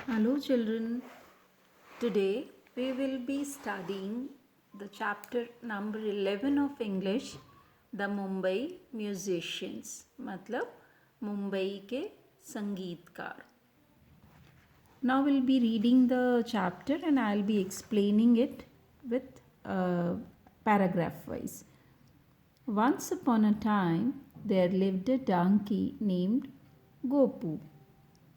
Hello, children. Today we will be studying the chapter number 11 of English, the Mumbai musicians. मतलब मुंबई के संगीतकार. Now we'll be reading the chapter and I'll be explaining it with paragraph wise. Once upon a time, there lived a donkey named Gopu.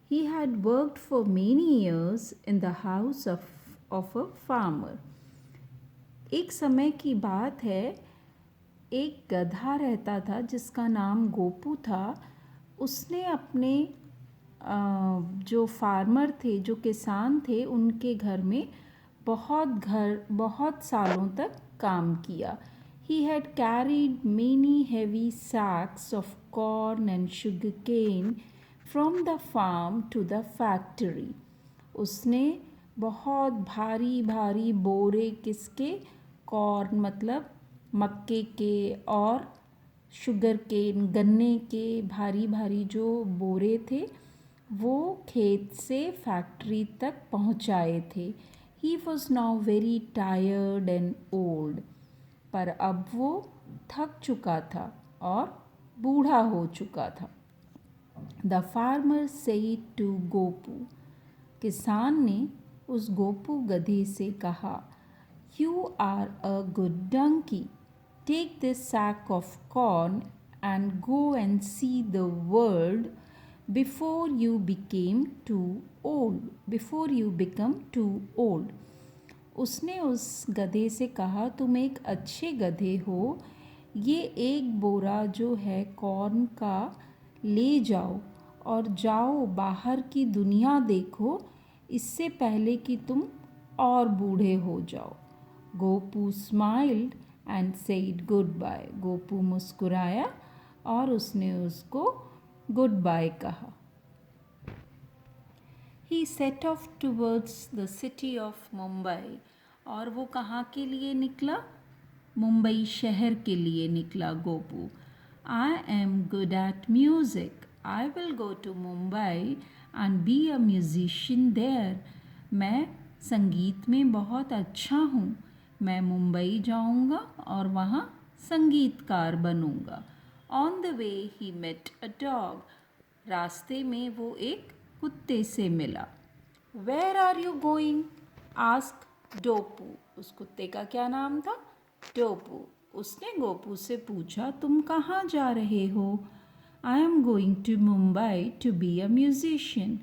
He had worked for many years in the house of a farmer. एक समय की बात है, एक गधा रहता था जिसका नाम गोपू था. उसने अपने जो फार्मर थे, जो किसान थे, उनके घर में बहुत सालों तक काम किया. He had carried many heavy sacks of corn and sugarcane from the farm to the factory. उसने बहुत भारी भारी बोरे किसके, कॉर्न मतलब मक्के के, और शुगर केन गन्ने के भारी भारी जो बोरे थे वो खेत से फैक्ट्री तक पहुंचाए थे. He was now very tired and old. पर अब वो थक चुका था और बूढ़ा हो चुका था. The farmer said to Gopu. किसान ने उस गोपू गधे से कहा, you are a good donkey. Take this sack of corn and go and see the world before you become too old. उसने उस गधे से कहा, तुम एक अच्छे गधे हो, ये एक बोरा जो है कॉर्न का ले जाओ और जाओ बाहर की दुनिया देखो, इससे पहले कि तुम और बूढ़े हो जाओ. Gopu smiled and said good bye. Gopu मुस्कुराया और उसने उसको गुड बाय कहा. He set off towards the city of Mumbai. और वो कहाँ के लिए निकला? मुंबई शहर के लिए निकला Gopu. I am good at music. I will go to Mumbai and be a musician there. मैं संगीत में बहुत अच्छा हूँ. मैं मुंबई जाऊँगा और वहाँ संगीतकार बनूँगा. On the way he met a dog. रास्ते में वो एक कुत्ते से मिला. Where are you going? asked डोपू. उस कुत्ते का क्या नाम था? डोपू. उसने गोपू से पूछा, तुम कहाँ जा रहे हो? I am going to Mumbai to be a musician.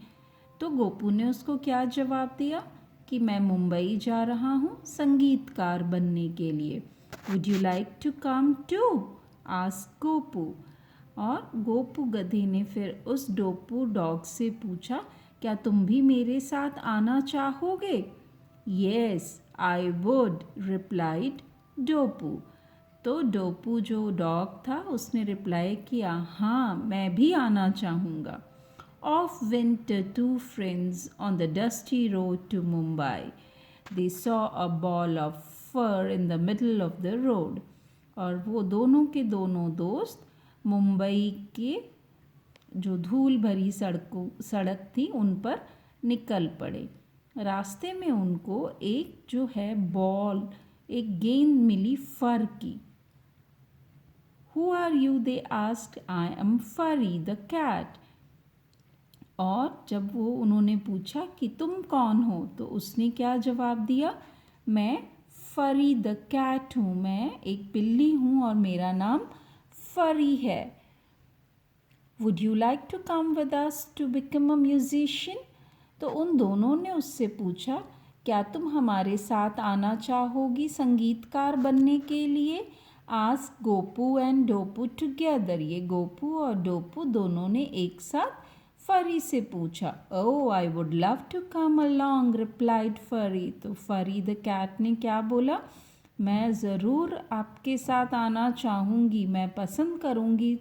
तो गोपू ने उसको क्या जवाब दिया कि मैं मुंबई जा रहा हूँ संगीतकार बनने के लिए. Would you like to come too? asked Gopu. और गोपू गधे ने फिर उस डोपू डॉग से पूछा, क्या तुम भी मेरे साथ आना चाहोगे? Yes, I would, replied डोपू. तो डोपू जो डॉग था उसने रिप्लाई किया, हाँ मैं भी आना चाहूँगा. Off went the two friends on the dusty road to Mumbai. They saw a ball of fur in the middle of the road. और वो दोनों के दोनों दोस्त मुंबई के जो धूल भरी सड़क थी उन पर निकल पड़े. रास्ते में उनको एक जो है बॉल, एक गेंद मिली फर की. Who are you? they asked. I am Furry the cat. और जब वो उन्होंने पूछा कि तुम कौन हो, तो उसने क्या जवाब दिया, मैं फरी द कैट हूँ, मैं एक बिल्ली हूँ और मेरा नाम फरी है. Would you like to come with us to become a musician? तो उन दोनों ने उससे पूछा, क्या तुम हमारे साथ आना चाहोगी संगीतकार बनने के लिए? Asked Gopu and Dopu together. ये गोपू और डोपू दोनों ने एक साथ फरी से पूछा. Oh, I would love to come along, replied फरी. तो फरी द कैट ने क्या बोला, मैं ज़रूर आपके साथ आना चाहूँगी, मैं पसंद करूँगी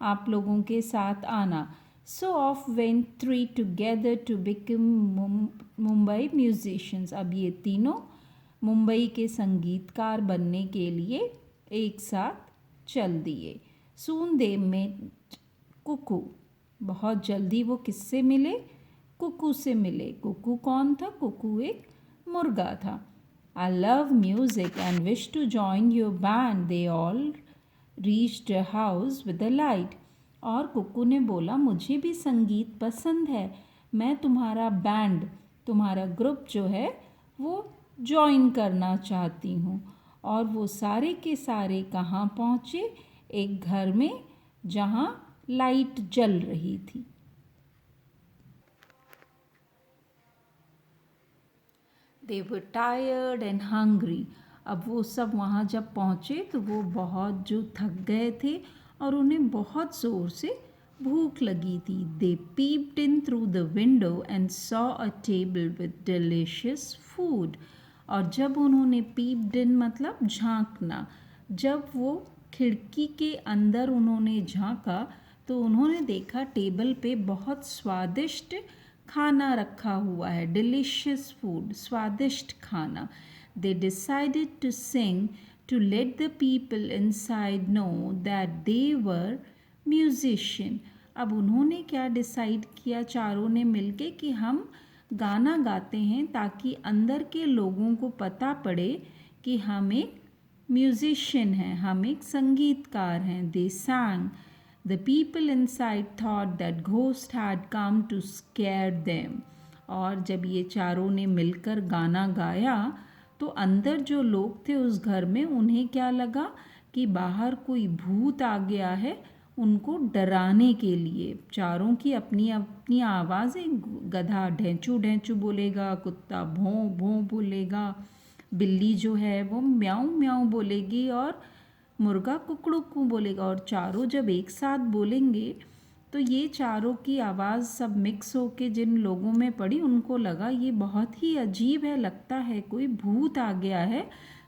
आप लोगों के साथ आना. So off went three together to become Mumbai musicians. अब ये तीनों मुंबई के संगीतकार बनने के लिए एक साथ चल दिए. Soon they met Kuku. बहुत जल्दी वो किससे मिले? कुकू से मिले। कुकू कौन था? कुकू एक मुर्गा था। I love music and wish to join your band. They all reached a house with a light. और कुकू ने बोला मुझे भी संगीत पसंद है, मैं तुम्हारा बैंड, तुम्हारा ग्रुप जो है वो ज्वाइन करना चाहती हूँ। और वो सारे के सारे कहाँ पहुँचे? एक घर में जहाँ लाइट जल रही थी। They were tired and hungry. अब वो सब वहाँ जब पहुँचे तो वो बहुत जो थक गए थे और उन्हें बहुत ज़ोर से भूख लगी थी। They peeped in through the window and saw a table with delicious food. और जब उन्होंने peeped in मतलब झांकना, जब वो खिड़की के अंदर उन्होंने झांका तो उन्होंने देखा टेबल पे बहुत स्वादिष्ट खाना रखा हुआ है। डिलीशियस फूड, स्वादिष्ट खाना। They decided to sing to let the people inside know that they were musician. अब उन्होंने क्या डिसाइड किया चारों ने मिलके कि हम गाना गाते हैं ताकि अंदर के लोगों को पता पड़े कि हम एक म्यूजिशियन हैं, हम एक संगीतकार हैं। दे sang. The people inside thought that ghost had come to scare them. और जब ये चारों ने मिलकर गाना गाया तो अंदर जो लोग थे उस घर में उन्हें क्या लगा कि बाहर कोई भूत आ गया है उनको डराने के लिए। चारों की अपनी अपनी आवाज़ें, गधा ढेंचू ढेंचू बोलेगा, कुत्ता भों भों बोलेगा, बिल्ली जो है वो म्याऊं म्याऊं बोलेगी और मुर्गा कुकड़ुकू बोलेगा। और चारों जब एक साथ बोलेंगे तो ये चारों की आवाज़ सब मिक्स होके जिन लोगों में पड़ी उनको लगा ये बहुत ही अजीब है, लगता है कोई भूत आ गया है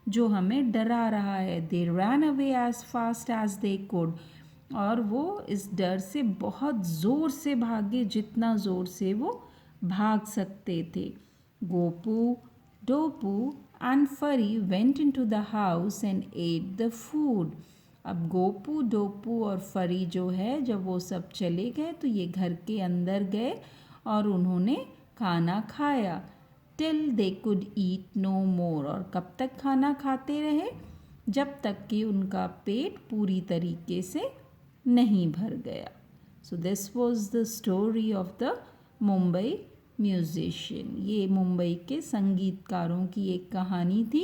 जो हमें डरा रहा है। They ran away as fast as they could. और वो इस डर से बहुत ज़ोर से भागे जितना ज़ोर से वो भाग सकते थे। Gopu, डोपू and Furry went into the house and ate the food. अब गोपू, डोपू और फरी जो है जब वो सब चले गए तो ये घर के अंदर गए और उन्होंने खाना खाया। Till they could eat no more. और कब तक खाना खाते रहे? जब तक कि उनका पेट पूरी तरीके से नहीं भर गया। So this was the story of the Mumbai musician. ये मुंबई के संगीतकारों की एक कहानी थी।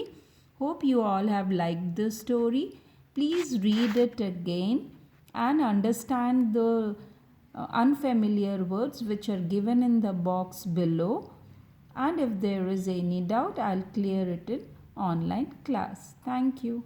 Hope you all have like the story. Please read it again and understand the unfamiliar words which are given in the box below, and if there is any doubt I'll clear it in online class. Thank you.